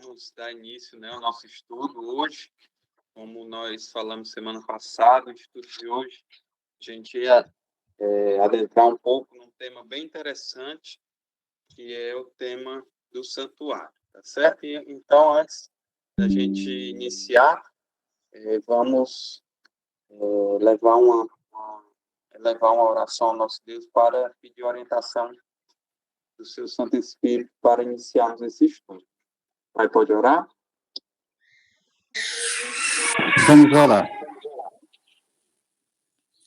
vamos dar início, né, ao nosso estudo hoje. Como nós falamos semana passada, o estudo de hoje, a gente ia adentrar um pouco num tema bem interessante, que é o tema do santuário, tá certo? Então, antes da gente iniciar, vamos levar uma oração ao nosso Deus para pedir orientação do seu Santo Espírito para iniciarmos esse estudo. Pai, pode orar? Vamos orar.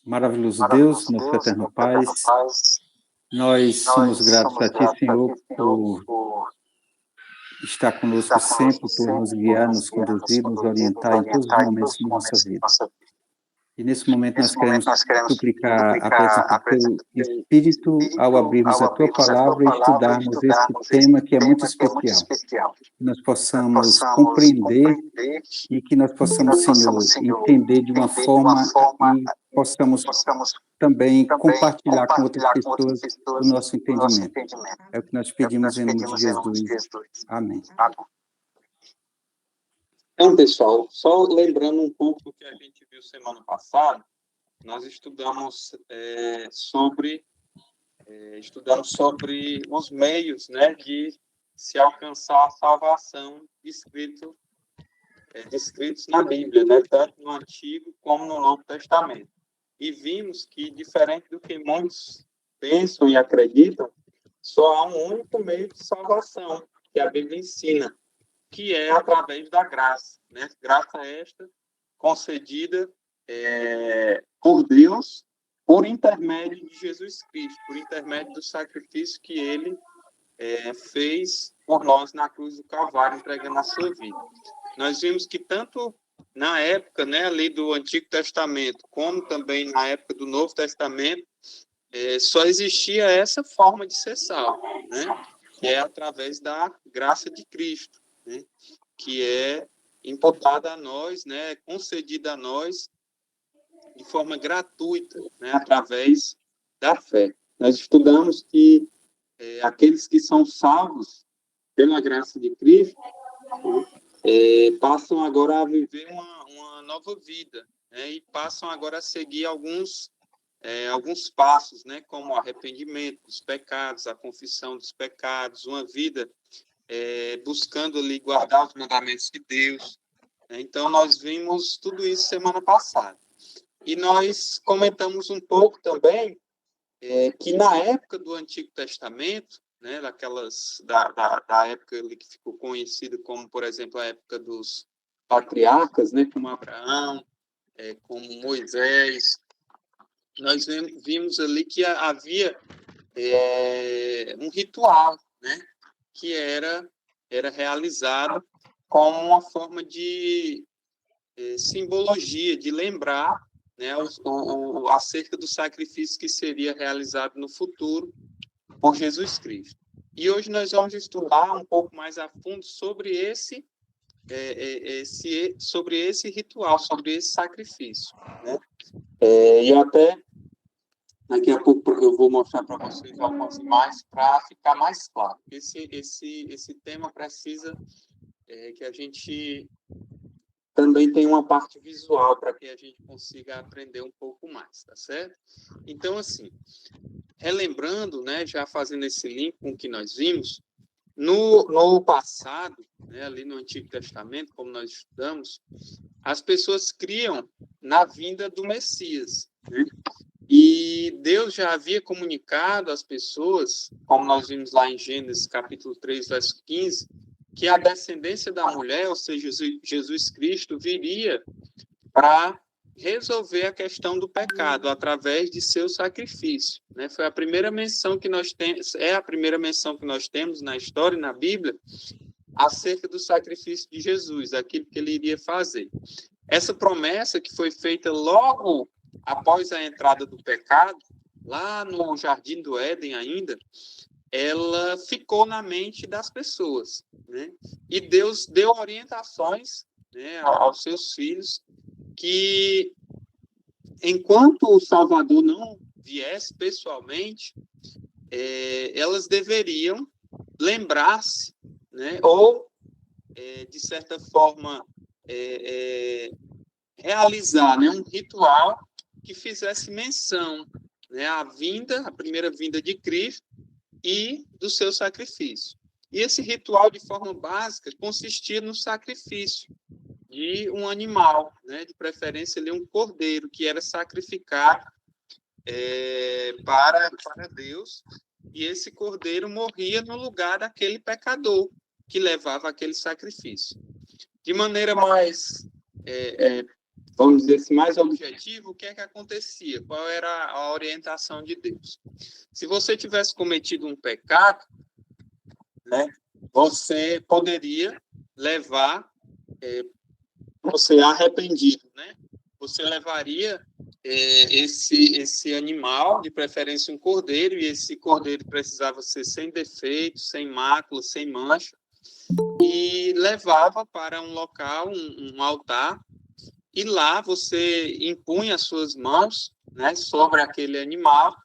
Maravilhoso Deus, nosso eterno Pai, nós somos gratos a Ti, Senhor, por estar conosco sempre, por nos guiar, nos conduzir, nos orientar em todos os momentos da nossa vida. E nesse momento nós queremos suplicar a presença do Teu Espírito ao abrirmos a Tua palavra e estudarmos esse tema que é muito especial. Que nós possamos compreender e que nós possamos, Senhor, entender de uma forma que possamos também compartilhar com outras pessoas o nosso entendimento. É o que nós pedimos em nome de Jesus. Amém. Então, pessoal, só lembrando um pouco do que a gente viu semana passada, nós estudamos sobre os meios, né, de se alcançar a salvação descritos na Bíblia, né, tanto no Antigo como no Novo Testamento. E vimos que, diferente do que muitos pensam e acreditam, só há um único meio de salvação, que a Bíblia ensina, que é através da graça, né? Graça esta concedida por Deus por intermédio de Jesus Cristo, por intermédio do sacrifício que Ele fez por nós na cruz do Calvário, entregando a sua vida. Nós vimos que tanto na época, né, ali do Antigo Testamento, como também na época do Novo Testamento, só existia essa forma de ser salvo, né? Que é através da graça de Cristo, né? Que é imputada a nós, né? Concedida a nós de forma gratuita, né? Através da fé. Nós estudamos que aqueles que são salvos pela graça de Cristo passam agora a viver uma nova vida, né? E passam agora a seguir alguns passos, né, como o arrependimento dos pecados, a confissão dos pecados, uma vida buscando ali guardar os mandamentos de Deus. Então, nós vimos tudo isso semana passada. E nós comentamos um pouco também que na época do Antigo Testamento, né, da época ali que ficou conhecida como, por exemplo, a época dos patriarcas, né, como Abraão, como Moisés, nós vimos ali que havia um ritual, né, que era realizado como uma forma de simbologia, de lembrar, né, acerca do sacrifício que seria realizado no futuro por Jesus Cristo. E hoje nós vamos estudar um pouco mais a fundo sobre esse ritual, sobre esse sacrifício, né? E até daqui a pouco eu vou mostrar para vocês algumas imagens para ficar mais claro. Esse tema precisa que a gente também tenha uma parte visual para que a gente consiga aprender um pouco mais, tá certo? Então, assim, relembrando, né, já fazendo esse link com o que nós vimos, no passado, né, ali no Antigo Testamento, como nós estudamos, as pessoas criam na vinda do Messias, né? E Deus já havia comunicado às pessoas, como nós vimos lá em Gênesis capítulo 3, verso 15, que a descendência da mulher, ou seja, Jesus Cristo, viria para resolver a questão do pecado através de seu sacrifício, né? Foi a primeira menção que nós temos, a primeira menção que nós temos na história, na Bíblia, acerca do sacrifício de Jesus, aquilo que ele iria fazer. Essa promessa que foi feita logo após a entrada do pecado, lá no Jardim do Éden ainda, ela ficou na mente das pessoas, né? E Deus deu orientações, né, aos seus filhos que, enquanto o Salvador não viesse pessoalmente, elas deveriam lembrar-se, né, ou de certa forma, realizar, né, um ritual que fizesse menção, né, a primeira vinda de Cristo e do seu sacrifício. E esse ritual, de forma básica, consistia no sacrifício de um animal, né, de preferência ali um cordeiro, que era sacrificado para Deus, e esse cordeiro morria no lugar daquele pecador que levava aquele sacrifício. De maneira mais, vamos dizer assim, mais objetiva, o que é que acontecia? Qual era a orientação de Deus? Se você tivesse cometido um pecado, né, você poderia levar, você arrependido, né? Você levaria esse animal, de preferência um cordeiro, e esse cordeiro precisava ser sem defeito, sem mácula, sem mancha, e levava para um local, um altar, e lá você impunha as suas mãos, né, sobre aquele animal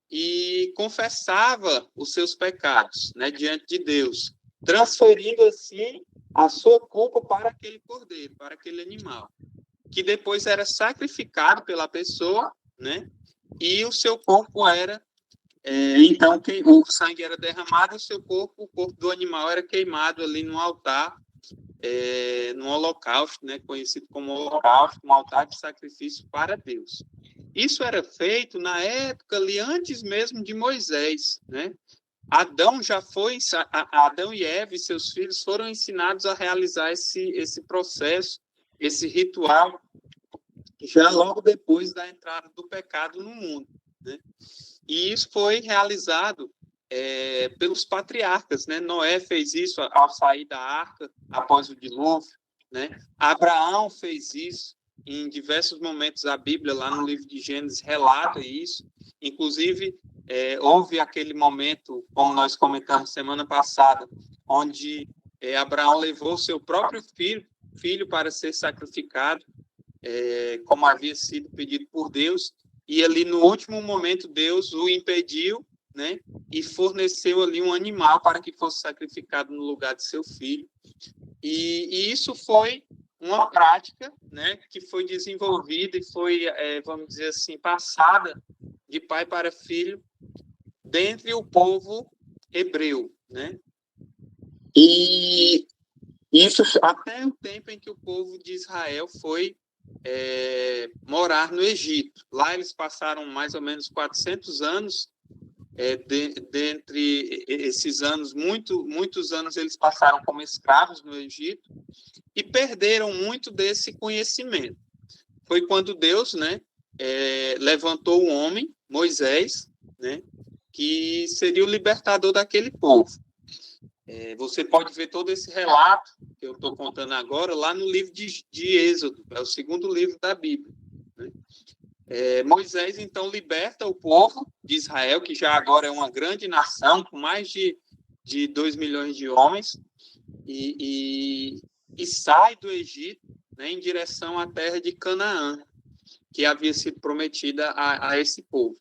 e confessava os seus pecados, né, diante de Deus, transferindo assim a sua culpa para aquele cordeiro, para aquele animal, que depois era sacrificado pela pessoa, né, e o seu corpo era, então, o sangue era derramado, o corpo do animal era queimado ali no altar, no holocausto, né, conhecido como holocausto, um altar de sacrifício para Deus. Isso era feito na época ali antes mesmo de Moisés, né? Adão e Eva e seus filhos foram ensinados a realizar esse processo, esse ritual, já logo depois da entrada do pecado no mundo, né? E isso foi realizado pelos patriarcas, né? Noé fez isso ao sair da arca após o dilúvio, né? Abraão fez isso em diversos momentos. A Bíblia, lá no livro de Gênesis, relata isso. Inclusive, houve aquele momento, como nós comentamos semana passada, onde Abraão levou seu próprio filho para ser sacrificado, como havia sido pedido por Deus, e ali no último momento Deus o impediu, né, e forneceu ali um animal para que fosse sacrificado no lugar de seu filho. E isso foi uma prática, né, que foi desenvolvida e foi, vamos dizer assim, passada de pai para filho dentre o povo hebreu, né? E isso até o tempo em que o povo de Israel foi morar no Egito. Lá eles passaram mais ou menos 400 anos. Dentre esses anos, muitos anos eles passaram como escravos no Egito e perderam muito desse conhecimento. Foi quando Deus, né, levantou um homem, Moisés, né, que seria o libertador daquele povo. Você pode ver todo esse relato que eu estou contando agora lá no livro de Êxodo, é o segundo livro da Bíblia, né? Moisés, então, liberta o povo de Israel, que já agora é uma grande nação, com mais de 2 milhões de homens, e sai do Egito, né, em direção à terra de Canaã, que havia sido prometida a esse povo.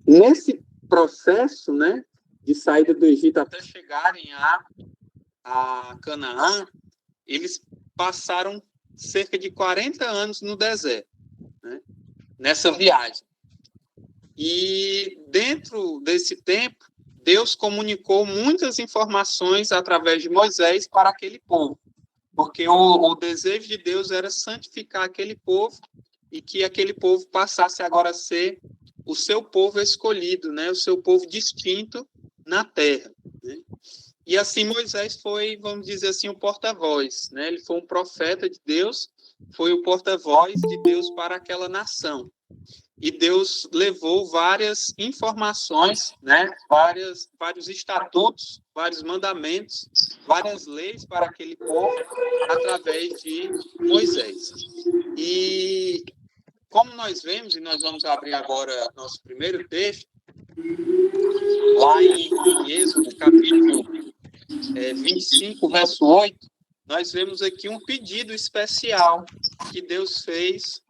Nesse processo, né, de saída do Egito até chegarem a Canaã, eles passaram cerca de 40 anos no deserto, né, nessa viagem. E dentro desse tempo, Deus comunicou muitas informações através de Moisés para aquele povo, porque o desejo de Deus era santificar aquele povo e que aquele povo passasse agora a ser o seu povo escolhido, né, o seu povo distinto na terra, né? E assim Moisés foi, vamos dizer assim, o porta-voz, né? Ele foi um profeta de Deus, foi o porta-voz de Deus para aquela nação. E Deus levou várias informações, né? Vários estatutos, vários mandamentos, várias leis para aquele povo através de Moisés. E como nós vemos, e nós vamos abrir agora nosso primeiro texto, lá em Êxodo, capítulo 25, verso 8, nós vemos aqui um pedido especial que Deus fez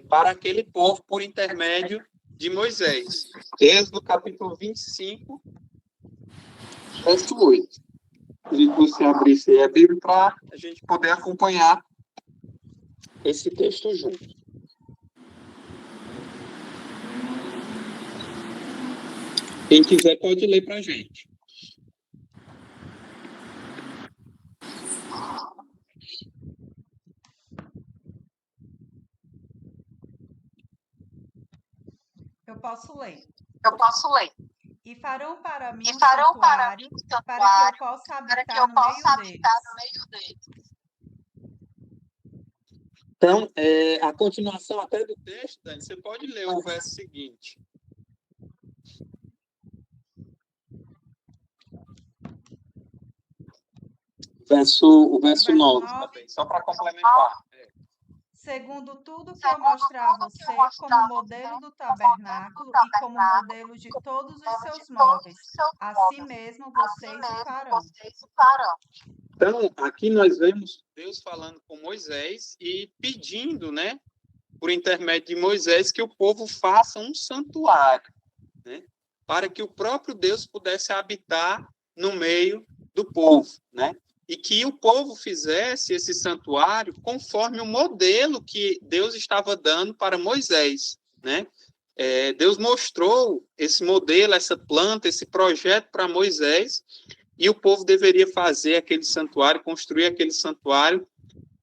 para aquele povo por intermédio de Moisés. Êxodo capítulo 25, verso 8. queria que você abrisse aí a Bíblia para a gente poder acompanhar esse texto junto. Quem quiser pode ler para a gente. Eu posso ler. E farão para mim Um um santuário santuário para que eu possa para que habitar eu no possa meio habitar deles. no meio deles. Então, a continuação até do texto, Dani, você pode ler o verso seguinte. O verso 9 também, só para complementar. Segundo tudo que eu mostrar a você como modelo do tabernáculo e como modelo de todos os seus móveis, assim mesmo vocês o farão. Então, aqui nós vemos Deus falando com Moisés e pedindo, né, por intermédio de Moisés, que o povo faça um santuário, né, para que o próprio Deus pudesse habitar no meio do povo, né? E que o povo fizesse esse santuário conforme o modelo que Deus estava dando para Moisés, né? Deus mostrou esse modelo, essa planta, esse projeto para Moisés, e o povo deveria fazer aquele santuário, construir aquele santuário,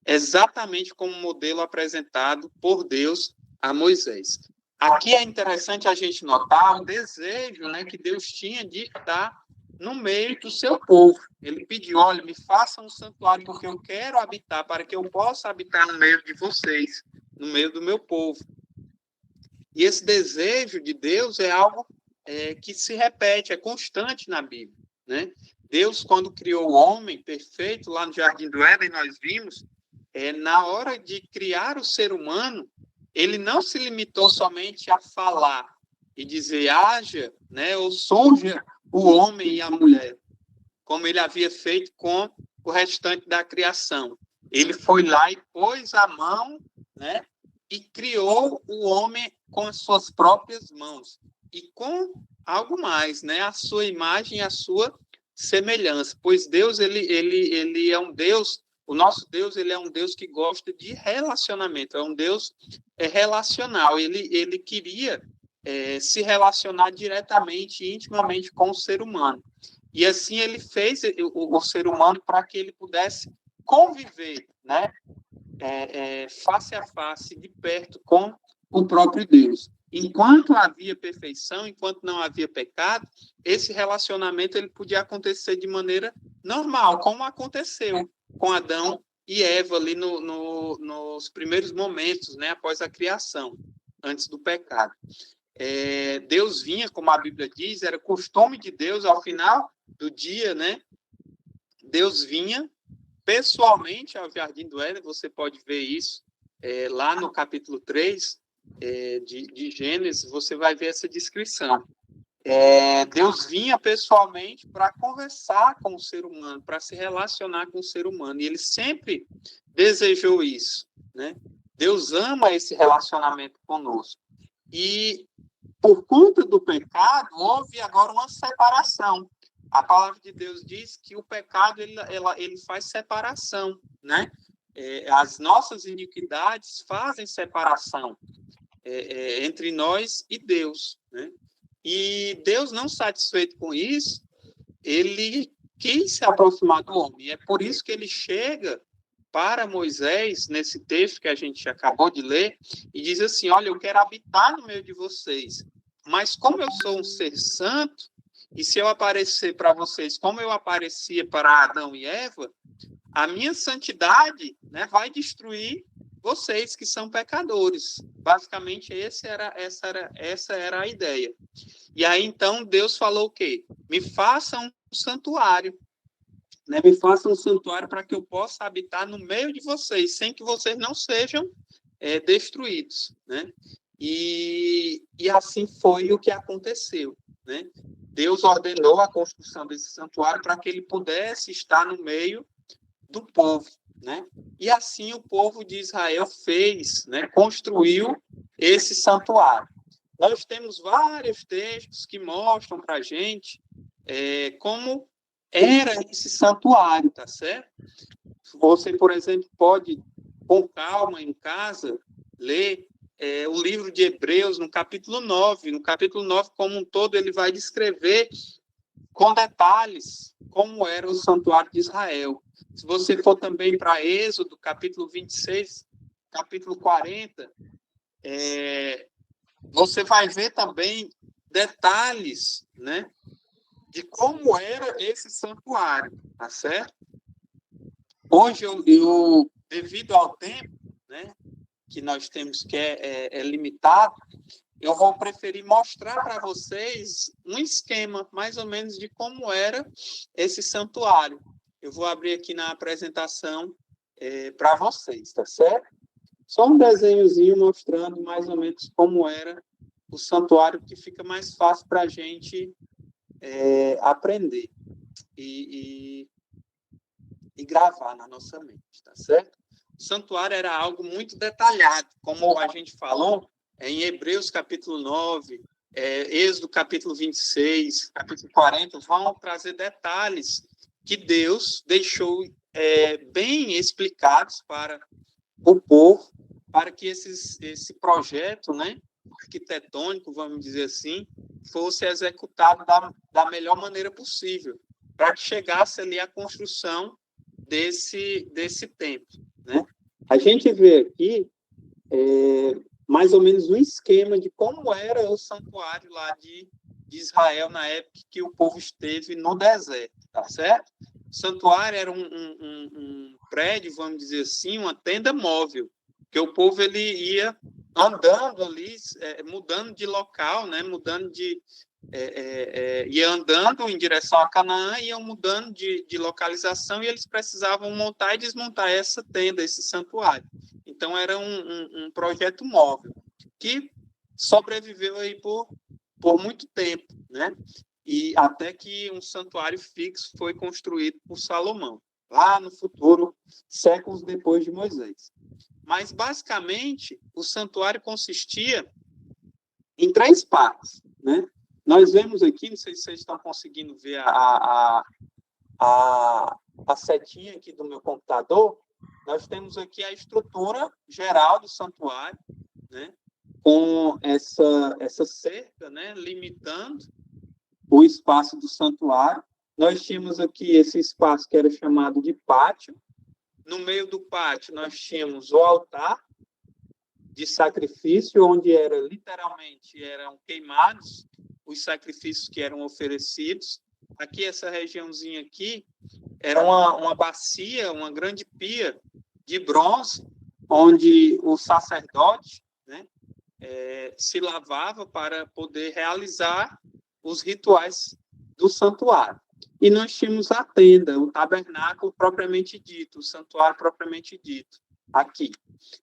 exatamente como o modelo apresentado por Deus a Moisés. Aqui é interessante a gente notar o desejo, né, que Deus tinha de estar no meio do seu povo. Ele pediu, olha, me faça um santuário porque eu quero habitar, para que eu possa habitar no meio de vocês, no meio do meu povo. E esse desejo de Deus é algo que se repete, é constante na Bíblia, né? Deus, quando criou o homem perfeito, lá no Jardim do Éden, nós vimos, na hora de criar o ser humano, ele não se limitou somente a falar e dizer haja, né, ou surja o homem e a mulher, como ele havia feito com o restante da criação. Ele foi lá e pôs a mão, né, e criou o homem com as suas próprias mãos e com algo mais, né, a sua imagem e a sua semelhança, pois Deus ele é um Deus, o nosso Deus, ele é um Deus que gosta de relacionamento, é um Deus relacional, ele queria se relacionar diretamente e intimamente com o ser humano. E assim ele fez o ser humano para que ele pudesse conviver, né, face a face, de perto com o próprio Deus. Enquanto havia perfeição, enquanto não havia pecado, esse relacionamento ele podia acontecer de maneira normal, como aconteceu com Adão e Eva ali nos primeiros momentos, né, após a criação, antes do pecado. Deus vinha, como a Bíblia diz, era costume de Deus, ao final do dia, né, Deus vinha pessoalmente ao Jardim do Éden, você pode ver isso lá no capítulo 3 de Gênesis, você vai ver essa descrição. Deus vinha pessoalmente para conversar com o ser humano, para se relacionar com o ser humano, e ele sempre desejou isso, né? Deus ama esse relacionamento conosco. E por conta do pecado, houve agora uma separação. A palavra de Deus diz que o pecado ele faz separação, né? As nossas iniquidades fazem separação entre nós e Deus, né? E Deus, não satisfeito com isso, ele quis se aproximar do homem. E é por isso que ele chega para Moisés, nesse texto que a gente acabou de ler, e diz assim, olha, eu quero habitar no meio de vocês, mas como eu sou um ser santo, e se eu aparecer para vocês como eu aparecia para Adão e Eva, a minha santidade, né, vai destruir vocês que são pecadores. Basicamente, essa era a ideia. E aí, então, Deus falou o quê? Me faça um santuário. Né? Me faça um santuário para que eu possa habitar no meio de vocês, sem que vocês não sejam destruídos. Né? E assim foi o que aconteceu. Né? Deus ordenou a construção desse santuário para que ele pudesse estar no meio do povo. Né? E assim o povo de Israel fez, né? Construiu esse santuário. Nós temos vários textos que mostram para a gente como era esse santuário, tá certo? Você, por exemplo, pode, com calma, em casa, ler o livro de Hebreus, no capítulo 9. No capítulo 9, como um todo, ele vai descrever com detalhes como era o santuário de Israel. Se você for também para Êxodo, capítulo 26, capítulo 40, você vai ver também detalhes, né, de como era esse santuário, tá certo? Hoje, eu devido ao tempo, né, que nós temos, que é limitado, eu vou preferir mostrar para vocês um esquema, mais ou menos, de como era esse santuário. Eu vou abrir aqui na apresentação para vocês, tá certo? Só um desenhozinho mostrando mais ou menos como era o santuário, que fica mais fácil para a gente aprender e gravar na nossa mente, tá certo? O santuário era algo muito detalhado, como a gente falou, em Hebreus capítulo 9, Êxodo capítulo 26, capítulo 40, vão trazer detalhes que Deus deixou bem explicados para o povo, para que esse projeto, né, arquitetônico, vamos dizer assim, fosse executado da melhor maneira possível, para que chegasse ali a construção desse templo, né? A gente vê aqui mais ou menos um esquema de como era o santuário lá de Israel na época que o povo esteve no deserto, tá certo? O santuário era um prédio, vamos dizer assim, uma tenda móvel, que o povo ele ia andando ali, mudando de local, né? Mudando ia andando em direção a Canaã, iam mudando de localização, e eles precisavam montar e desmontar essa tenda, esse santuário. Então, era um projeto móvel, que sobreviveu aí por muito tempo, né? E até que um santuário fixo foi construído por Salomão, lá no futuro, séculos depois de Moisés. Mas, basicamente, o santuário consistia em 3 partes, né? Nós vemos aqui, não sei se vocês estão conseguindo ver a setinha aqui do meu computador, nós temos aqui a estrutura geral do santuário, né? Com essa cerca, né? Limitando o espaço do santuário. Nós tínhamos aqui esse espaço que era chamado de pátio. No meio do pátio, nós tínhamos o altar de sacrifício, onde literalmente eram queimados os sacrifícios que eram oferecidos. Aqui, essa regiãozinha aqui, era uma bacia, uma grande pia de bronze, onde o sacerdote, né, se lavava para poder realizar os rituais do santuário. E nós tínhamos a tenda, o tabernáculo propriamente dito, o santuário propriamente dito, aqui.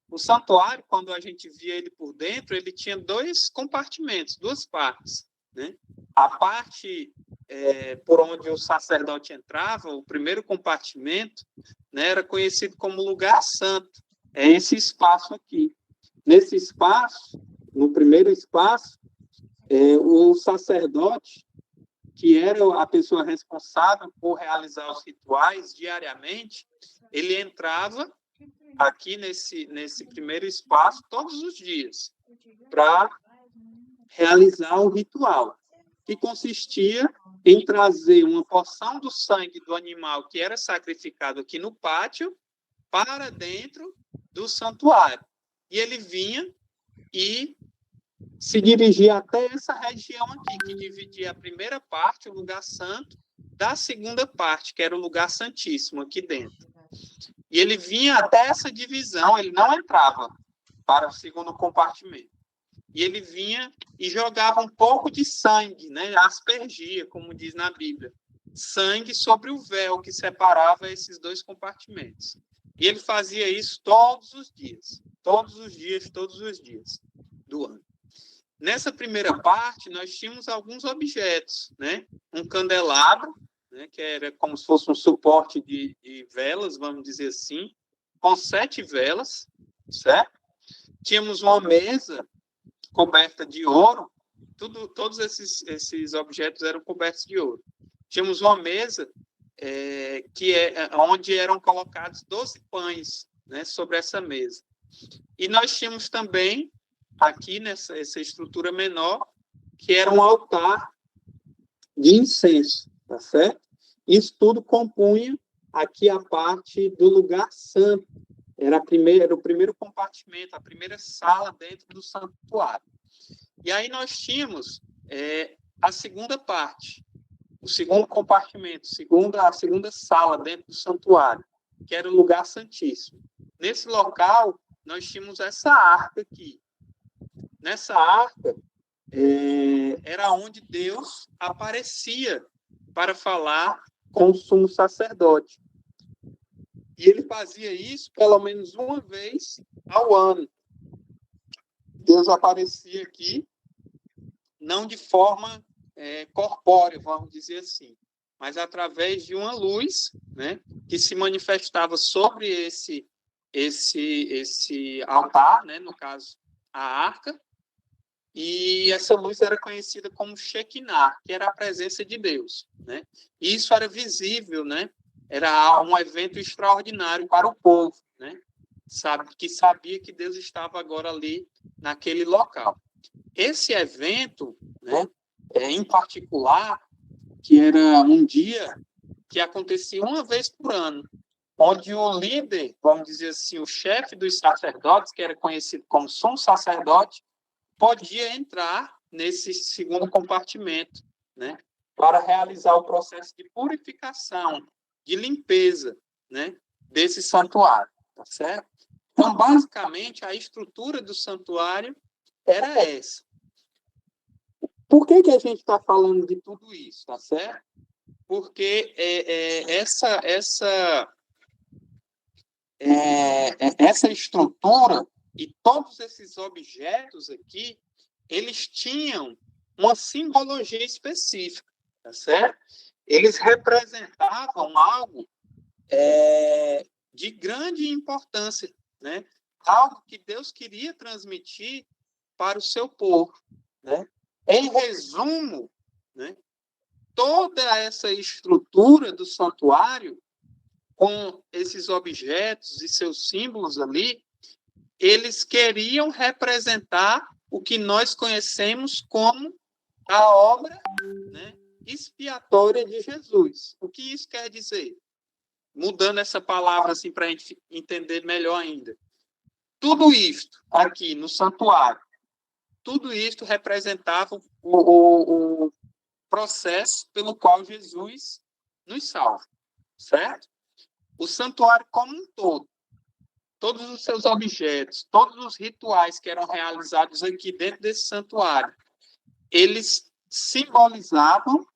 O santuário, quando a gente via ele por dentro, ele tinha 2 compartimentos, 2 partes, né? A parte por onde o sacerdote entrava, o primeiro compartimento, né, era conhecido como lugar santo. É esse espaço aqui. Nesse espaço, no primeiro espaço, o sacerdote, que era a pessoa responsável por realizar os rituais diariamente, ele entrava aqui nesse primeiro espaço todos os dias para realizar o ritual, que consistia em trazer uma porção do sangue do animal que era sacrificado aqui no pátio para dentro do santuário. E ele vinha e se dirigia até essa região aqui, que dividia a primeira parte, o lugar santo, da segunda parte, que era o lugar santíssimo aqui dentro. E ele vinha até essa divisão, ele não entrava para o segundo compartimento. E ele vinha e jogava um pouco de sangue, né? Aspergia, como diz na Bíblia. Sangue sobre o véu que separava esses 2 compartimentos. E ele fazia isso todos os dias do ano. Nessa primeira parte, nós tínhamos alguns objetos, né? Um candelabro, né? Que era como se fosse um suporte de velas, vamos dizer assim, com 7 velas, certo? Tínhamos uma mesa coberta de ouro, todos esses objetos eram cobertos de ouro. Tínhamos uma mesa que é onde eram colocados 12 pães, né, sobre essa mesa. E nós tínhamos também, aqui nessa estrutura menor, que era um altar de incenso, tá certo? Isso tudo compunha aqui a parte do lugar santo. Era o primeiro compartimento, a primeira sala dentro do santuário. E aí nós tínhamos a segunda parte, o segundo compartimento, a segunda sala dentro do santuário, que era o lugar santíssimo. Nesse local, nós tínhamos essa arca aqui. Nessa arca, era onde Deus aparecia para falar com o sumo sacerdote. E ele fazia isso pelo menos uma vez ao ano. Deus aparecia aqui, não de forma corpórea, vamos dizer assim, mas através de uma luz, né, que se manifestava sobre esse altar, né, no caso, a arca, e essa luz era conhecida como Shekinah, que era a presença de Deus, né? E isso era visível, né? Era um evento extraordinário para o povo, né? Que sabia que Deus estava agora ali naquele local. Esse evento, né, em particular, que era um dia que acontecia uma vez por ano, onde o líder, vamos dizer assim, o chefe dos sacerdotes, que era conhecido como sumo sacerdote, podia entrar nesse segundo compartimento, né, para realizar o processo de purificação, de limpeza, né, desse santuário, tá certo? Então, basicamente, a estrutura do santuário era essa. Por que a gente está falando de tudo isso, tá certo? Porque essa estrutura e todos esses objetos aqui, eles tinham uma simbologia específica, tá certo? Eles representavam algo de grande importância, né? Algo que Deus queria transmitir para o seu povo, né? Em resumo, né, toda essa estrutura do santuário, com esses objetos e seus símbolos ali, eles queriam representar o que nós conhecemos como a obra, né, expiatória de Jesus. O que isso quer dizer? Mudando essa palavra assim para a gente entender melhor ainda. Tudo isto aqui no santuário, tudo isto representava o processo pelo qual Jesus nos salva, certo? O santuário como um todo, todos os seus objetos, todos os rituais que eram realizados aqui dentro desse santuário, eles simbolizavam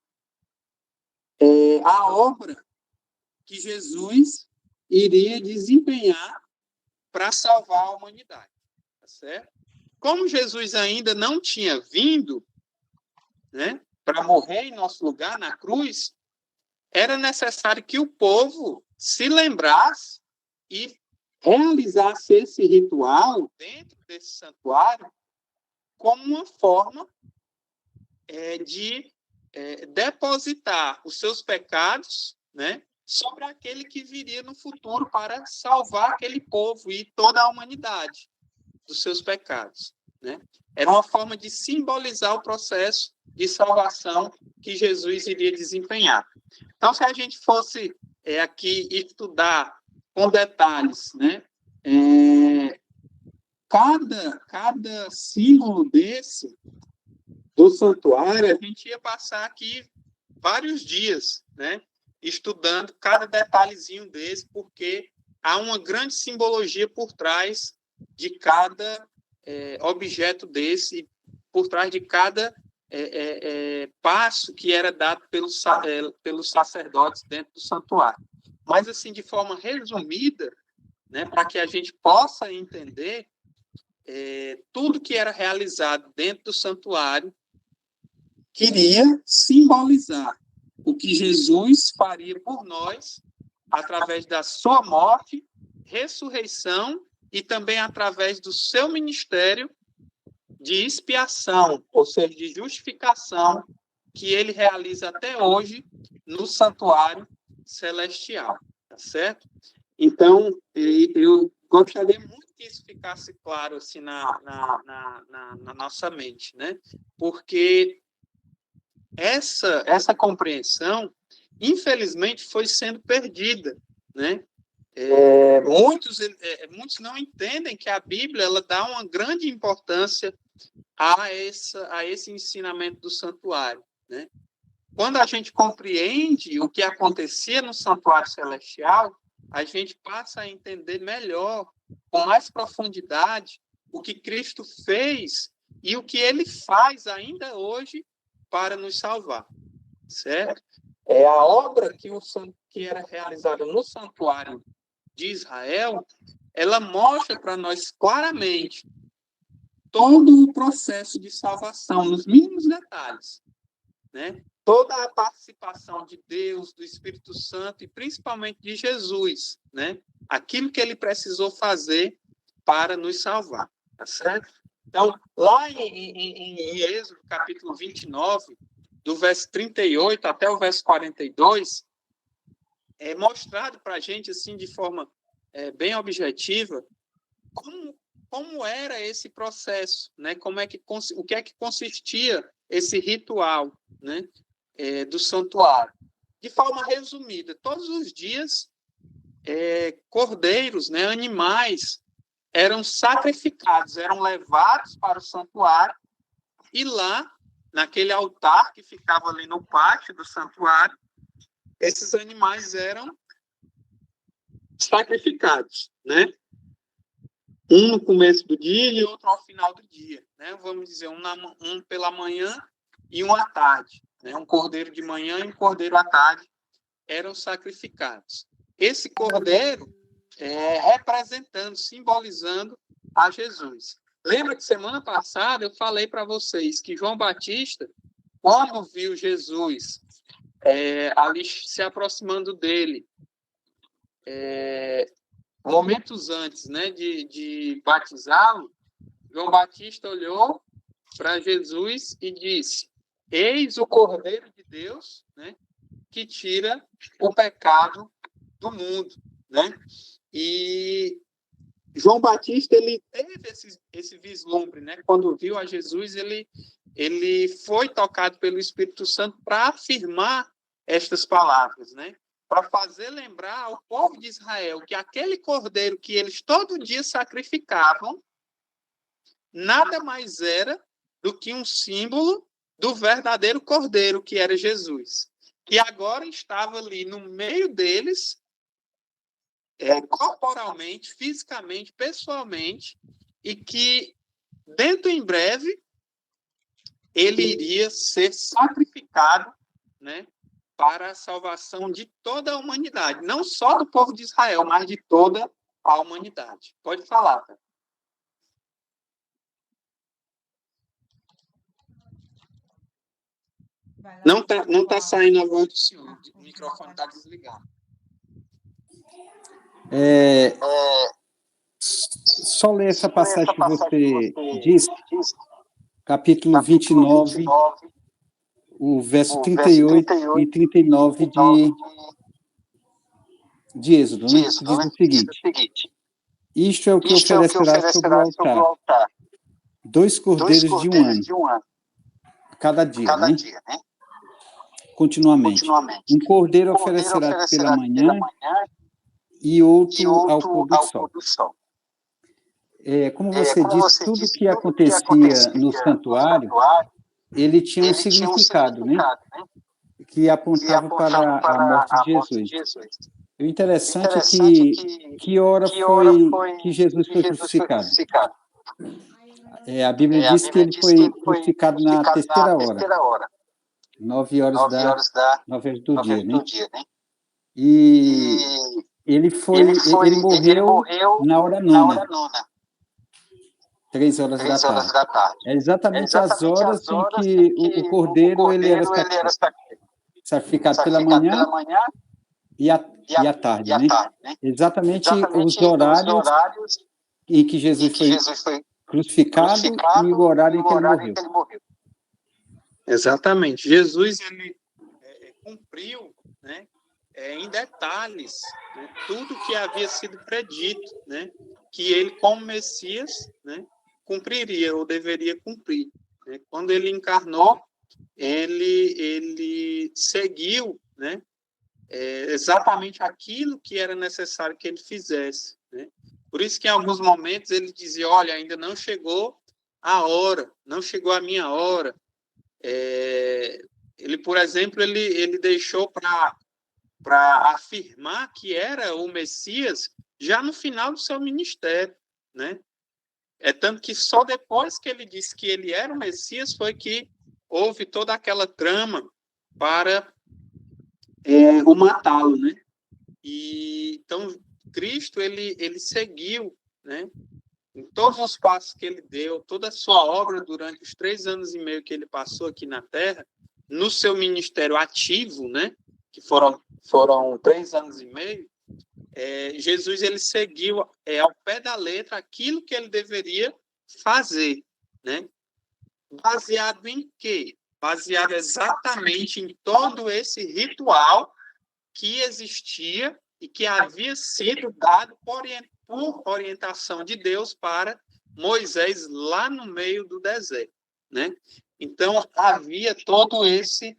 a obra que Jesus iria desempenhar para salvar a humanidade, tá certo? Como Jesus ainda não tinha vindo, né, para morrer em nosso lugar na cruz, era necessário que o povo se lembrasse e realizasse esse ritual dentro desse santuário como uma forma de depositar os seus pecados, né, sobre aquele que viria no futuro para salvar aquele povo e toda a humanidade dos seus pecados, né? Era uma forma de simbolizar o processo de salvação que Jesus iria desempenhar. Então, se a gente fosse aqui estudar com detalhes, né, cada símbolo desse do santuário, a gente ia passar aqui vários dias, né, estudando cada detalhezinho desse, porque há uma grande simbologia por trás de cada objeto desse, por trás de cada passo que era dado pelos sacerdotes dentro do santuário. Mas, assim, de forma resumida, né, para que a gente possa entender tudo que era realizado dentro do santuário queria simbolizar o que Jesus faria por nós através da sua morte, ressurreição e também através do seu ministério de expiação, ou seja, de justificação, que ele realiza até hoje no santuário, celestial, tá certo? Então, eu gostaria muito que isso ficasse claro assim, na nossa mente, né? Porque essa compreensão, infelizmente, foi sendo perdida, né? Muitos não entendem que a Bíblia ela dá uma grande importância a esse ensinamento do santuário, né? Quando a gente compreende o que acontecia no santuário celestial, a gente passa a entender melhor, com mais profundidade, o que Cristo fez e o que ele faz ainda hoje para nos salvar, certo? A obra que era realizada no santuário de Israel, ela mostra para nós claramente todo o processo de salvação, nos mínimos detalhes, né? Toda a participação de Deus, do Espírito Santo e principalmente de Jesus, né? Aquilo que ele precisou fazer para nos salvar, tá certo? Então, lá em Êxodo, capítulo 29, do verso 38 até o verso 42, é mostrado para a gente, assim, de forma bem objetiva, como era esse processo, né? O que é que consistia esse ritual, né? Do santuário. De forma resumida, todos os dias, cordeiros, né? Animais, eram sacrificados, eram levados para o santuário, e lá, naquele altar que ficava ali no pátio do santuário, esses animais eram sacrificados, né? Um no começo do dia e outro ao final do dia, né? Vamos dizer, um pela manhã e um à tarde, né? Um cordeiro de manhã e um cordeiro à tarde eram sacrificados. Esse cordeiro representando, simbolizando a Jesus. Lembra que semana passada eu falei para vocês que João Batista, quando viu Jesus ali se aproximando dele, momentos antes, né, de batizá-lo, João Batista olhou para Jesus e disse: eis o Cordeiro de Deus, né, que tira o pecado do mundo, né? E João Batista, ele teve esse vislumbre, né? Quando viu a Jesus, ele foi tocado pelo Espírito Santo para afirmar estas palavras, né? Para fazer lembrar ao povo de Israel que aquele cordeiro que eles todo dia sacrificavam nada mais era do que um símbolo do verdadeiro cordeiro, que era Jesus, que agora estava ali no meio deles, corporalmente, fisicamente, pessoalmente, e que dentro em breve ele iria ser sacrificado, né, para a salvação de toda a humanidade, não só do povo de Israel, mas de toda a humanidade. Pode falar, cara. Não tá saindo a voz do senhor. O microfone está desligado. Só ler essa passagem que você disse, capítulo 29, o verso 38 e 39 de Êxodo, né? Que diz o seguinte: isto é o que oferecerás sobre o altar, 2 cordeiros de um ano, cada dia, né? Continuamente. Um cordeiro oferecerás pela manhã e outro ao pôr do sol. Como você disse, tudo que acontecia no santuário, ele tinha um significado, né? Que apontava para a morte de Jesus. O interessante é que hora foi que Jesus foi crucificado? A Bíblia diz que ele foi crucificado na terceira hora, 9 horas do dia, né? E ele morreu na hora nona, 3 horas da tarde. É exatamente as horas em que o cordeiro ele era sacrificado pela manhã e à tarde, né? Exatamente os horários em que Jesus foi crucificado e o horário em que ele morreu. Exatamente. Jesus ele cumpriu, né, em detalhes, né, tudo que havia sido predito, né, que ele, como Messias, né, cumpriria ou deveria cumprir. Né? Quando ele encarnou, ele seguiu, né, exatamente aquilo que era necessário que ele fizesse. Né? Por isso que em alguns momentos ele dizia, olha, ainda não chegou a hora, não chegou a minha hora. Ele, por exemplo, ele deixou para afirmar que era o Messias já no final do seu ministério, né? Tanto que só depois que ele disse que ele era o Messias foi que houve toda aquela trama para o matá-lo, né? E então Cristo ele seguiu, né? Em todos os passos que ele deu, toda a sua obra durante os 3 anos e meio que ele passou aqui na Terra, no seu ministério ativo, né? Que foram 3 anos e meio. Jesus ele seguiu ao pé da letra aquilo que ele deveria fazer, né? Baseado em quê? Baseado exatamente em todo esse ritual que existia e que havia sido dado por orientação de Deus para Moisés lá no meio do deserto, né? Então havia todo esse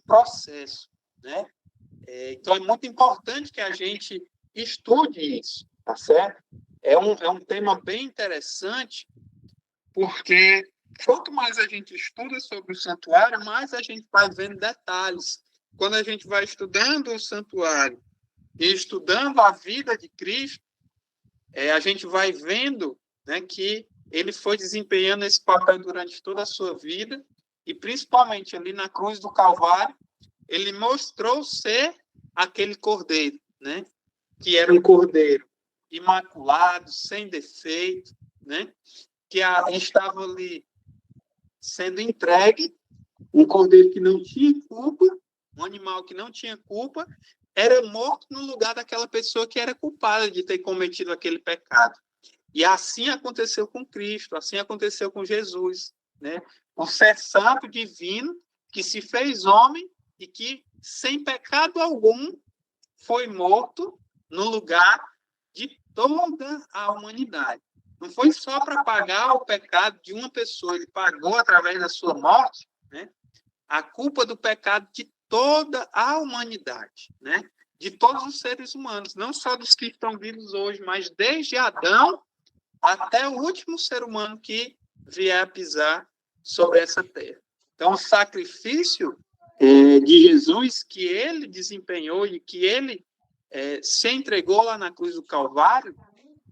processo, né? Então é muito importante que a gente estude isso, tá certo? É um tema bem interessante, porque quanto mais a gente estuda sobre o santuário, mais a gente vai vendo detalhes. Quando a gente vai estudando o santuário e estudando a vida de Cristo, a gente vai vendo, né, que ele foi desempenhando esse papel durante toda a sua vida, e principalmente ali na cruz do Calvário, ele mostrou ser aquele cordeiro, né, que era um cordeiro imaculado, sem defeito, né, que estava ali sendo entregue, um cordeiro que não tinha culpa, um animal que não tinha culpa, era morto no lugar daquela pessoa que era culpada de ter cometido aquele pecado. E assim aconteceu com Cristo, assim aconteceu com Jesus, né? O ser santo divino que se fez homem e que, sem pecado algum, foi morto no lugar de toda a humanidade. Não foi só para pagar o pecado de uma pessoa, ele pagou através da sua morte, né, a culpa do pecado de toda a humanidade, né, de todos os seres humanos, não só dos que estão vivos hoje, mas desde Adão até o último ser humano que vier a pisar sobre essa terra. Então, o sacrifício de Jesus que ele desempenhou e que ele se entregou lá na cruz do Calvário,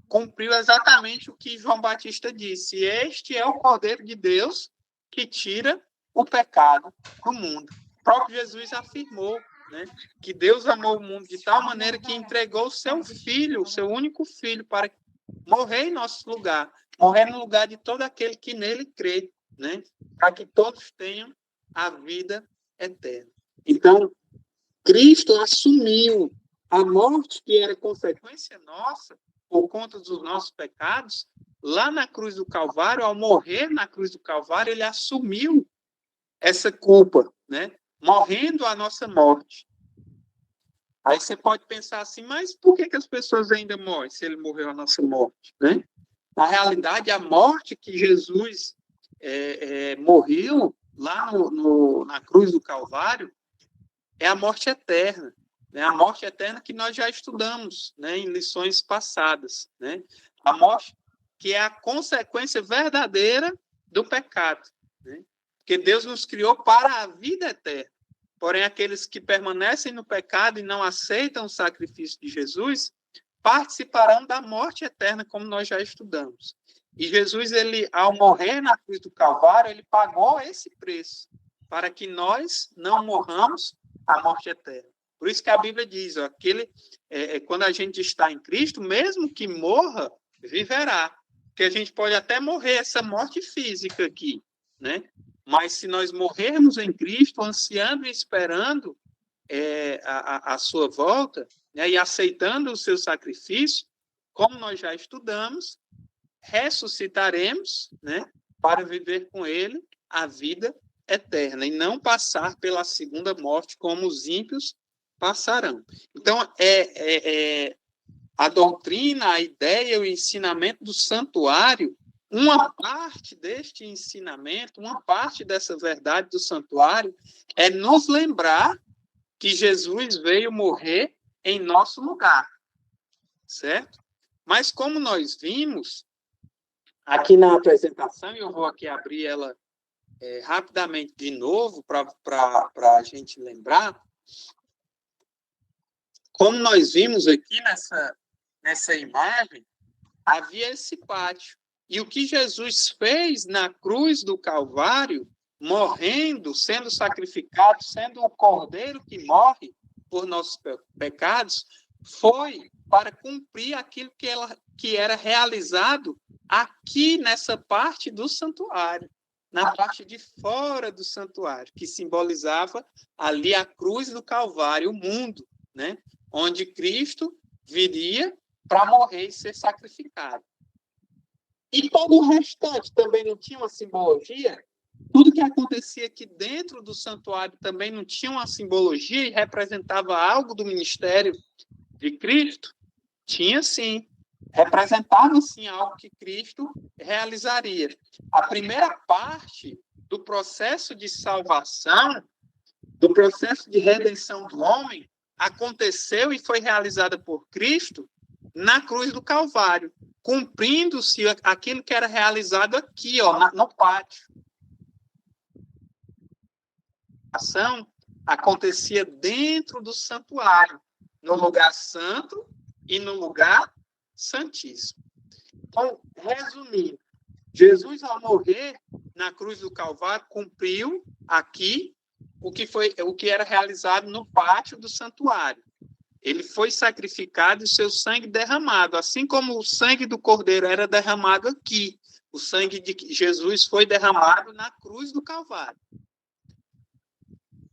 cumpriu exatamente o que João Batista disse. Este é o Cordeiro de Deus que tira o pecado do mundo. O próprio Jesus afirmou, né, que Deus amou o mundo de tal maneira que entregou o seu filho, o seu único filho, para morrer em nosso lugar, morrer no lugar de todo aquele que nele crê, né, para que todos tenham a vida eterna. Então, Cristo assumiu a morte que era consequência nossa, por conta dos nossos pecados, lá na cruz do Calvário, ao morrer na cruz do Calvário, ele assumiu essa culpa, né? Morrendo a nossa morte. Aí você pode pensar assim, mas por que as pessoas ainda morrem se ele morreu a nossa morte, né? Na realidade, a morte que Jesus morreu lá na cruz do Calvário é a morte eterna. Né? A morte eterna que nós já estudamos, né, em lições passadas. Né? A morte que é a consequência verdadeira do pecado. Né? Porque Deus nos criou para a vida eterna. Porém, aqueles que permanecem no pecado e não aceitam o sacrifício de Jesus, participarão da morte eterna, como nós já estudamos. E Jesus, ele, ao morrer na cruz do Calvário, ele pagou esse preço para que nós não morramos a morte eterna. Por isso que a Bíblia diz, ó, quando a gente está em Cristo, mesmo que morra, viverá. Porque a gente pode até morrer essa morte física aqui, né? Mas se nós morrermos em Cristo, ansiando e esperando a sua volta, né, e aceitando o seu sacrifício, como nós já estudamos, ressuscitaremos, né, para viver com ele a vida eterna e não passar pela segunda morte como os ímpios passarão. Então, a doutrina, a ideia, o ensinamento do santuário, uma parte deste ensinamento, uma parte dessa verdade do santuário é nos lembrar que Jesus veio morrer em nosso lugar, certo? Mas como nós vimos aqui na apresentação, eu vou aqui abrir ela rapidamente de novo para a gente lembrar, como nós vimos aqui nessa imagem, havia esse pátio. E o que Jesus fez na cruz do Calvário, morrendo, sendo sacrificado, sendo o cordeiro que morre por nossos pecados, foi para cumprir aquilo que era realizado aqui nessa parte do santuário, na parte de fora do santuário, que simbolizava ali a cruz do Calvário, o mundo, né? Onde Cristo viria para morrer e ser sacrificado. E todo o restante também não tinha uma simbologia? Tudo que acontecia aqui dentro do santuário também não tinha uma simbologia e representava algo do ministério de Cristo? Tinha sim. Representava sim algo que Cristo realizaria. A primeira parte do processo de salvação, do processo de redenção do homem, aconteceu e foi realizada por Cristo na cruz do Calvário, cumprindo-se aquilo que era realizado aqui, no pátio. A ação acontecia dentro do santuário, no lugar santo e no lugar santíssimo. Então, resumindo, Jesus, ao morrer na cruz do Calvário, cumpriu aqui o que era realizado no pátio do santuário. Ele foi sacrificado e seu sangue derramado, assim como o sangue do Cordeiro era derramado aqui. O sangue de Jesus foi derramado na cruz do Calvário.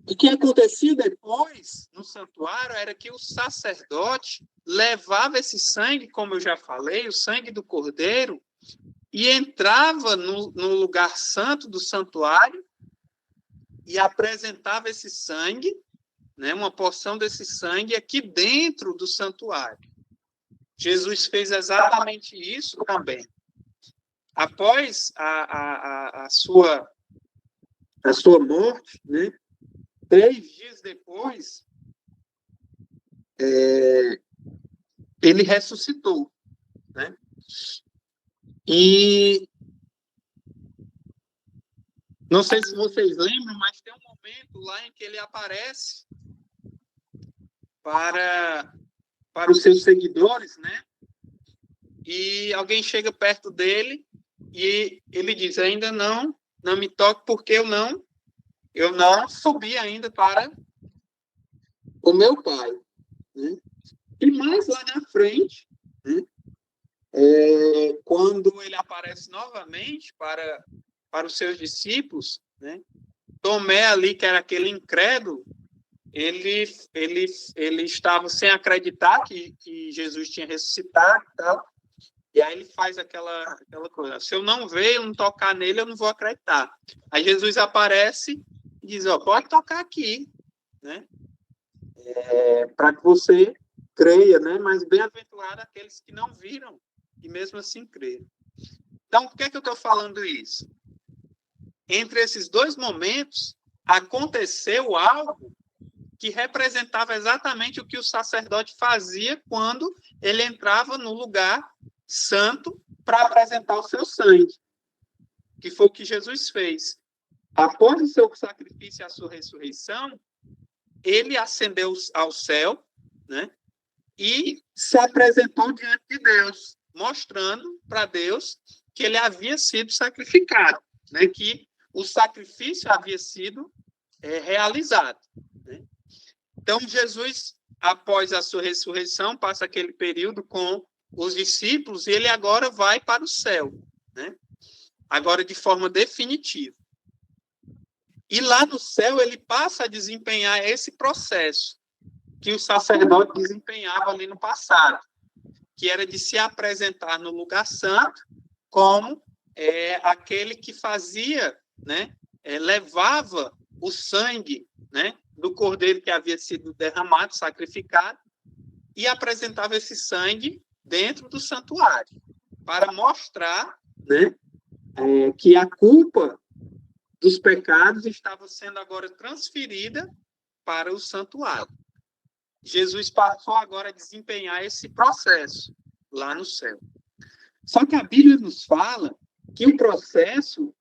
O que acontecia depois no santuário era que o sacerdote levava esse sangue, como eu já falei, o sangue do Cordeiro, e entrava no lugar santo do santuário e apresentava esse sangue, né, uma porção desse sangue aqui dentro do santuário. Jesus fez exatamente isso também. Após a sua morte, né, 3 dias depois, ele ressuscitou, né? E não sei se vocês lembram, mas tem um momento lá em que ele aparece para os seus seguidores, né? E alguém chega perto dele e ele diz: ainda não me toque, porque eu não subi ainda para o meu Pai, né? E mais lá na frente, né, quando ele aparece novamente para os seus discípulos, né, Tomé ali, que era aquele incrédulo, ele estava sem acreditar que Jesus tinha ressuscitado e tal. E aí ele faz aquela coisa: se eu não ver, eu não tocar nele, eu não vou acreditar. Aí Jesus aparece e diz: pode tocar aqui, né? Para que você creia, né? Mas bem-aventurado aqueles que não viram e mesmo assim creram. Então, por que eu estou falando isso? Entre esses 2 momentos, aconteceu algo que representava exatamente o que o sacerdote fazia quando ele entrava no lugar santo para apresentar o seu sangue, que foi o que Jesus fez. Após o seu sacrifício e a sua ressurreição, ele ascendeu ao céu, né, e se apresentou diante de Deus, mostrando para Deus que ele havia sido sacrificado, né, que o sacrifício havia sido realizado, né? Então, Jesus, após a sua ressurreição, passa aquele período com os discípulos e ele agora vai para o céu, né? Agora de forma definitiva. E lá no céu ele passa a desempenhar esse processo que o sacerdote desempenhava ali no passado, que era de se apresentar no lugar santo como aquele que fazia, né, levava o sangue, né, do cordeiro que havia sido derramado, sacrificado, e apresentava esse sangue dentro do santuário, para mostrar, né, que a culpa dos pecados estava sendo agora transferida para o santuário. Jesus passou agora a desempenhar esse processo lá no céu. Só que a Bíblia nos fala que o processo,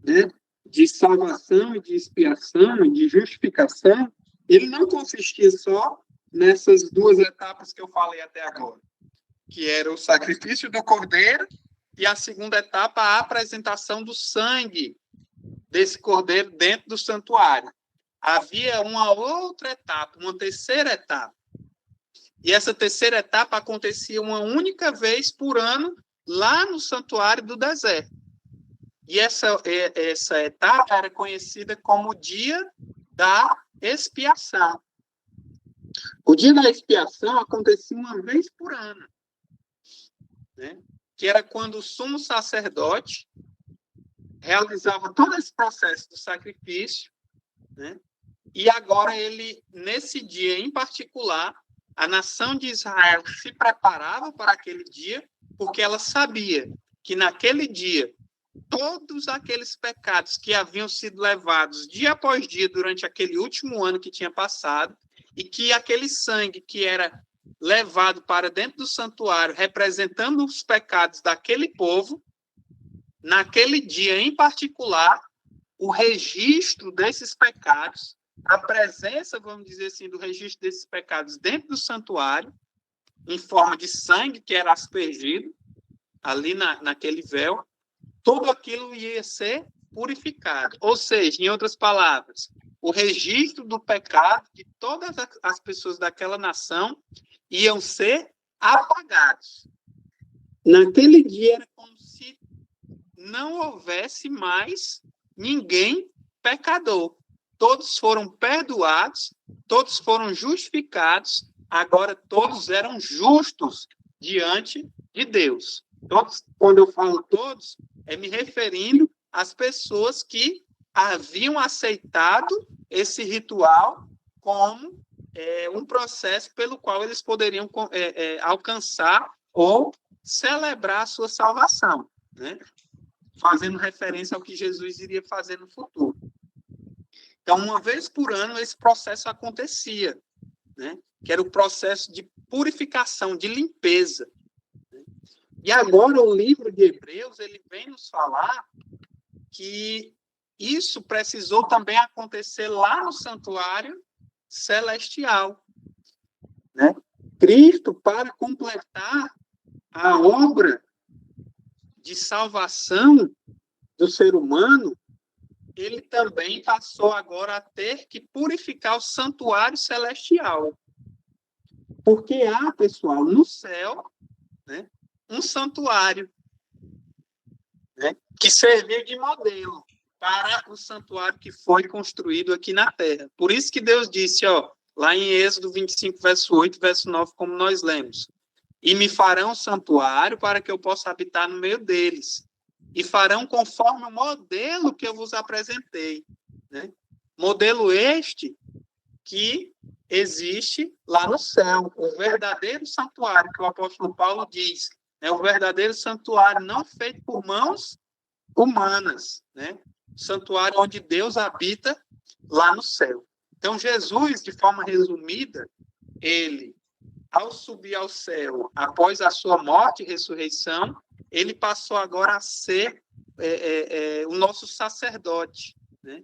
né, de salvação e de expiação e de justificação, ele não consistia só nessas duas etapas que eu falei até agora, que era o sacrifício do cordeiro e a segunda etapa, a apresentação do sangue desse cordeiro dentro do santuário. Havia uma outra etapa, uma terceira etapa. E essa terceira etapa acontecia uma única vez por ano lá no santuário do deserto. E essa etapa era conhecida como o dia da expiação. O dia da expiação acontecia uma vez por ano, né? Que era quando o sumo sacerdote realizava todo esse processo do sacrifício, né? E agora ele, nesse dia em particular, a nação de Israel se preparava para aquele dia, porque ela sabia que naquele dia todos aqueles pecados que haviam sido levados dia após dia durante aquele último ano que tinha passado, e que aquele sangue que era levado para dentro do santuário, representando os pecados daquele povo, naquele dia em particular, o registro desses pecados, a presença, vamos dizer assim, do registro desses pecados dentro do santuário, em forma de sangue que era aspergido ali naquele véu, tudo aquilo ia ser purificado. Ou seja, em outras palavras, o registro do pecado de todas as pessoas daquela nação iam ser apagados. Naquele dia era como se não houvesse mais ninguém pecador. Todos foram perdoados, todos foram justificados, agora todos eram justos diante de Deus. Todos, quando eu falo todos, é me referindo às pessoas que haviam aceitado esse ritual como um processo pelo qual eles poderiam alcançar ou celebrar a sua salvação, né? Fazendo referência ao que Jesus iria fazer no futuro. Então, uma vez por ano, esse processo acontecia, né? Que era o processo de purificação, de limpeza. E agora o livro de Hebreus, ele vem nos falar que isso precisou também acontecer lá no santuário celestial, né? Cristo, para completar a obra de salvação do ser humano, ele também passou agora a ter que purificar o santuário celestial. Porque há, pessoal, no céu, né, um santuário, né, que serviu de modelo para o santuário que foi construído aqui na terra. Por isso que Deus disse, lá em Êxodo 25, verso 8, verso 9, como nós lemos, e me farão um santuário para que eu possa habitar no meio deles, e farão conforme o modelo que eu vos apresentei, né? Modelo este que existe lá no céu, o verdadeiro santuário, que o apóstolo Paulo diz, né? O verdadeiro santuário não feito por mãos humanas, né? Santuário onde Deus habita lá no céu. Então, Jesus, de forma resumida, ele, ao subir ao céu, após a sua morte e ressurreição, ele passou agora a ser o nosso sacerdote, né?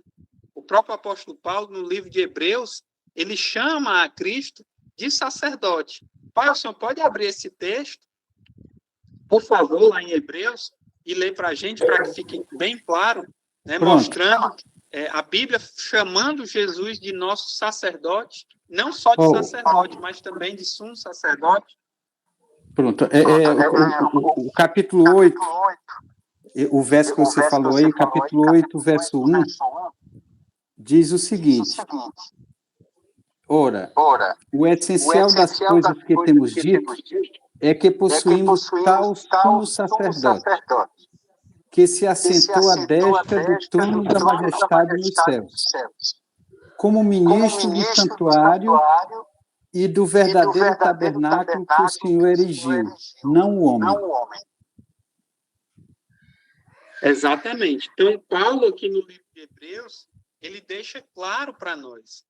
O próprio apóstolo Paulo, no livro de Hebreus, ele chama a Cristo de sacerdote. Pai, o senhor pode abrir esse texto, por favor, lá em Hebreus, e ler para a gente, para que fique bem claro, né? Mostrando a Bíblia chamando Jesus de nosso sacerdote, não só de sacerdote, mas também de sumo sacerdote. Pronto. O capítulo 8, o verso que você falou aí, capítulo 8, verso 1, diz o seguinte: Ora, o essencial das coisas que temos dito é que possuímos tal sumo sacerdote, que se assentou à destra do trono da majestade nos céus, como ministro do santuário e do verdadeiro tabernáculo que o Senhor erigiu, não o homem. Exatamente. Então, Paulo, aqui no livro de Hebreus, ele deixa claro para nós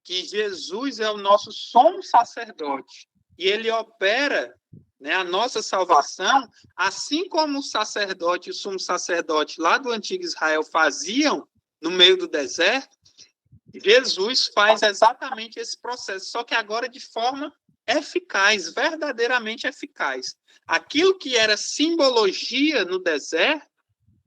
que Jesus é o nosso sumo sacerdote e ele opera, né, a nossa salvação, assim como o sacerdote e o sumo sacerdote lá do antigo Israel faziam no meio do deserto. Jesus faz exatamente esse processo, só que agora de forma eficaz, verdadeiramente eficaz. Aquilo que era simbologia no deserto,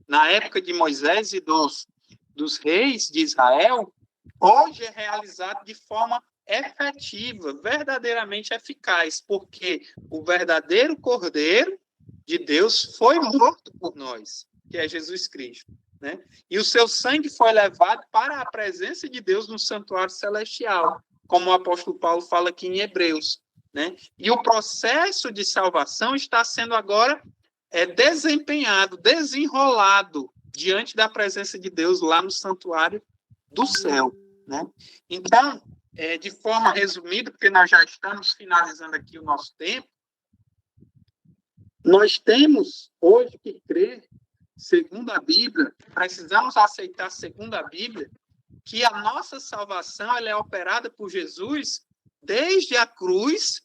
na época de Moisés e dos reis de Israel, hoje é realizado de forma efetiva, verdadeiramente eficaz, porque o verdadeiro Cordeiro de Deus foi morto por nós, que é Jesus Cristo, né? E o seu sangue foi levado para a presença de Deus no santuário celestial, como o apóstolo Paulo fala aqui em Hebreus, né? E o processo de salvação está sendo agora desempenhado, desenrolado diante da presença de Deus lá no santuário do céu, né? Então, de forma resumida, porque nós já estamos finalizando aqui o nosso tempo, nós temos hoje que crer, segundo a Bíblia, precisamos aceitar, segundo a Bíblia, que a nossa salvação ela é operada por Jesus desde a cruz,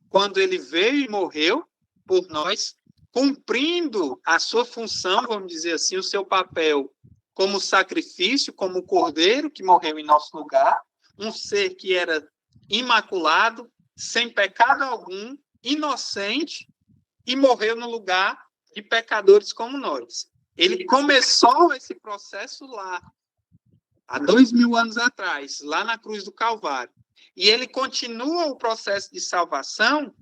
quando ele veio e morreu por nós, cumprindo a sua função, vamos dizer assim, o seu papel como sacrifício, como cordeiro que morreu em nosso lugar, um ser que era imaculado, sem pecado algum, inocente, e morreu no lugar de pecadores como nós. Ele começou esse processo lá, há 2000 anos atrás, lá na cruz do Calvário. E ele continua o processo de salvação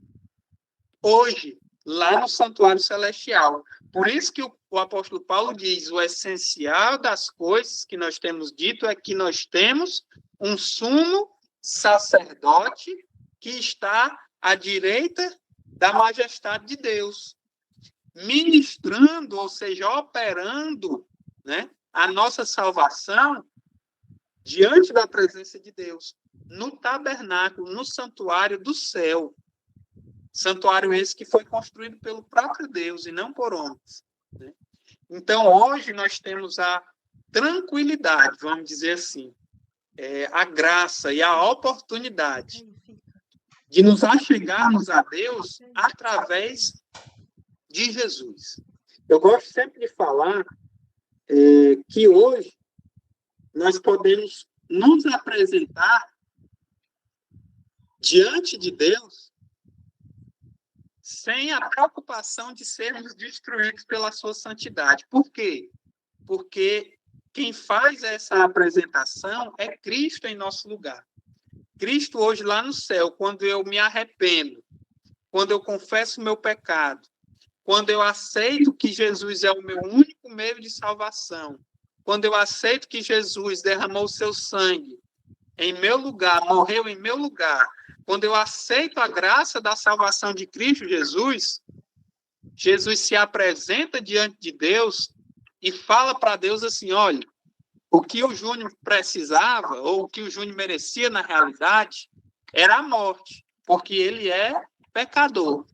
hoje, lá no santuário celestial. Por isso que o apóstolo Paulo diz, o essencial das coisas que nós temos dito é que nós temos um sumo sacerdote que está à direita da majestade de Deus, ministrando, ou seja, operando, né, a nossa salvação diante da presença de Deus, no tabernáculo, no santuário do céu. Santuário esse que foi construído pelo próprio Deus e não por homens, né? Então, hoje nós temos a tranquilidade, vamos dizer assim, a graça e a oportunidade de nos achegarmos a Deus através de Jesus. Eu gosto sempre de falar que hoje nós podemos nos apresentar diante de Deus sem a preocupação de sermos destruídos pela sua santidade. Por quê? Porque quem faz essa apresentação é Cristo em nosso lugar. Cristo hoje lá no céu, quando eu me arrependo, quando eu confesso o meu pecado, quando eu aceito que Jesus é o meu único meio de salvação, quando eu aceito que Jesus derramou o seu sangue em meu lugar, morreu em meu lugar, quando eu aceito a graça da salvação de Cristo Jesus, Jesus se apresenta diante de Deus e fala para Deus assim, olha, o que o Júnior precisava, ou o que o Júnior merecia na realidade, era a morte, porque ele é pecador.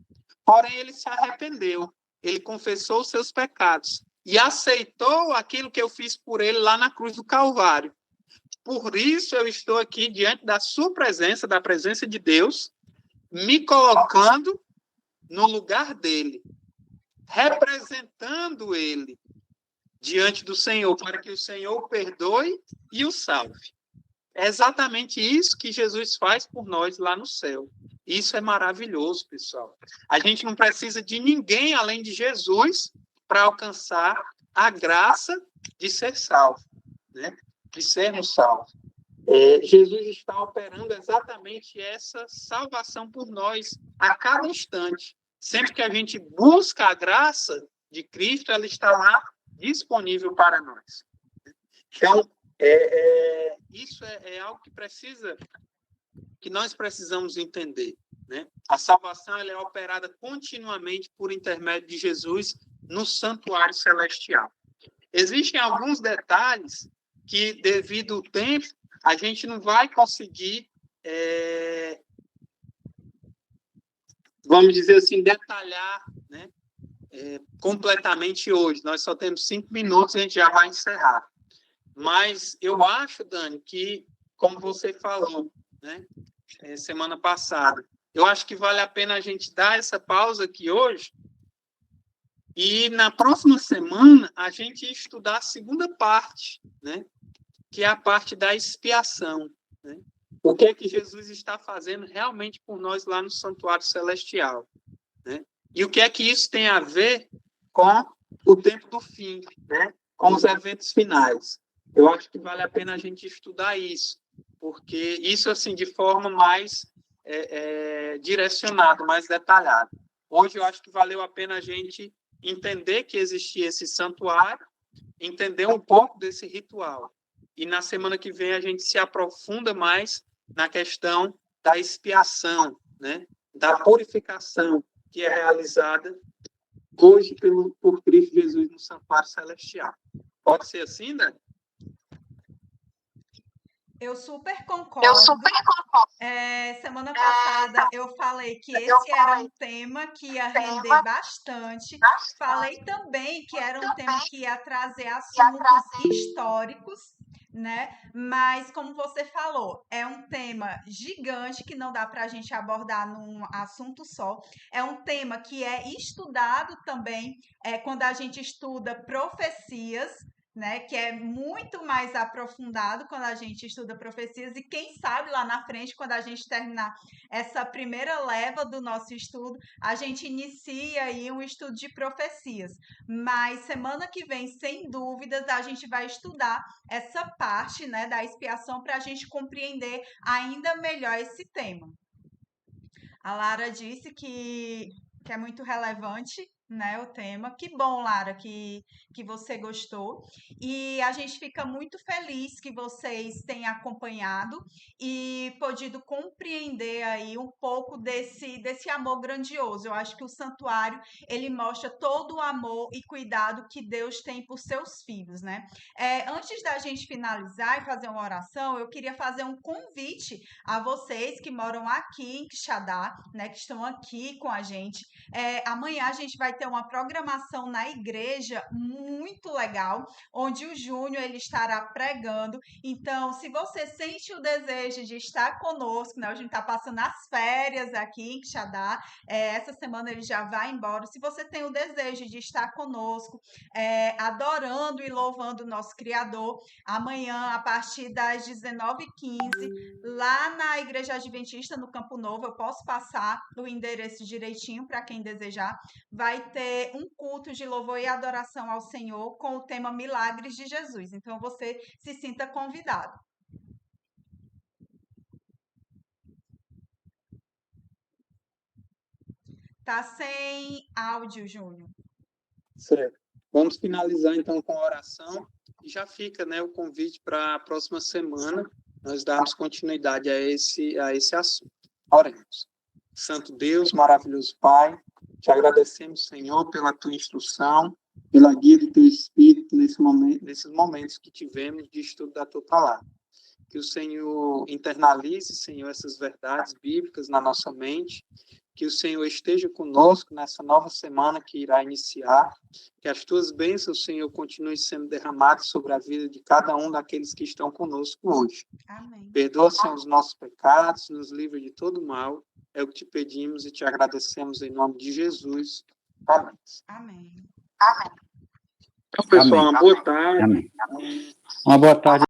Porém, ele se arrependeu, ele confessou os seus pecados e aceitou aquilo que eu fiz por ele lá na cruz do Calvário. Por isso eu estou aqui diante da sua presença, da presença de Deus, me colocando no lugar dele, representando ele diante do Senhor, para que o Senhor o perdoe e o salve. É exatamente isso que Jesus faz por nós lá no céu. Isso é maravilhoso, pessoal. A gente não precisa de ninguém além de Jesus para alcançar a graça de ser salvo, né? De sermos salvos. Jesus está operando exatamente essa salvação por nós a cada instante. Sempre que a gente busca a graça de Cristo, ela está lá disponível para nós. Então, isso é algo que nós precisamos entender, né? A salvação ela é operada continuamente por intermédio de Jesus no santuário celestial. Existem alguns detalhes que, devido ao tempo, a gente não vai conseguir, vamos dizer assim, detalhar, né, completamente hoje. Nós só temos 5 minutos e a gente já vai encerrar. Mas eu acho, Dani, que, como você falou, né, semana passada, eu acho que vale a pena a gente dar essa pausa aqui hoje e, na próxima semana, a gente estudar a segunda parte, né, que é a parte da expiação, né? O que é que Jesus está fazendo realmente por nós lá no Santuário Celestial, né? E o que é que isso tem a ver com o tempo do fim, né? Com os eventos finais. Eu acho que vale a pena a gente estudar isso, porque isso, assim, de forma mais direcionada, mais detalhada. Hoje eu acho que valeu a pena a gente entender que existia esse santuário, entender um pouco desse ritual. E na semana que vem a gente se aprofunda mais na questão da expiação, né? Da purificação que é realizada hoje por Cristo Jesus no Santuário Celestial. Pode ser assim, Dani? Eu super concordo. Semana passada eu falei que esse era um tema que ia render bastante. Falei também que era um tema que ia trazer assuntos históricos, né? Mas, como você falou, é um tema gigante que não dá para a gente abordar num assunto só. É um tema que é estudado também quando a gente estuda profecias, né, que é muito mais aprofundado quando a gente estuda profecias, e quem sabe lá na frente, quando a gente terminar essa primeira leva do nosso estudo, a gente inicia aí um estudo de profecias. Mas semana que vem, sem dúvidas, a gente vai estudar essa parte, né, da expiação para a gente compreender ainda melhor esse tema. A Lara disse que é muito relevante, né, o tema. Que bom, Lara, que você gostou. E a gente fica muito feliz que vocês tenham acompanhado e podido compreender aí um pouco desse amor grandioso. Eu acho que o santuário, ele mostra todo o amor e cuidado que Deus tem por seus filhos, né? Antes da gente finalizar e fazer uma oração, eu queria fazer um convite a vocês que moram aqui em Quixadá, né, que estão aqui com a gente. Amanhã a gente vai ter uma programação na igreja muito legal, onde o Júnior ele estará pregando. Então, se você sente o desejo de estar conosco, né, a gente está passando as férias aqui em Quixadá, essa semana ele já vai embora. Se você tem o desejo de estar conosco, adorando e louvando o nosso Criador, amanhã, a partir das 19h15, lá na Igreja Adventista, no Campo Novo, eu posso passar o endereço direitinho para quem desejar, vai ter um culto de louvor e adoração ao Senhor com o tema Milagres de Jesus. Então, você se sinta convidado. Tá sem áudio, Júnior. Certo. Vamos finalizar, então, com a oração. E já fica, né, o convite para a próxima semana nós darmos continuidade a esse assunto. Oremos. Santo Deus, maravilhoso Pai, te agradecemos, Senhor, pela tua instrução, pela guia do teu Espírito nesses momentos que tivemos de estudo da tua palavra. Que o Senhor internalize, Senhor, essas verdades bíblicas na nossa mente, que o Senhor esteja conosco nessa nova semana que irá iniciar, que as tuas bênçãos, Senhor, continuem sendo derramadas sobre a vida de cada um daqueles que estão conosco hoje. Amém. Perdoa, Senhor, os nossos pecados, nos livra de todo mal, é o que te pedimos e te agradecemos em nome de Jesus. Amém. Amém. Então, pessoal, Amém. uma boa tarde. Amém. Uma boa tarde.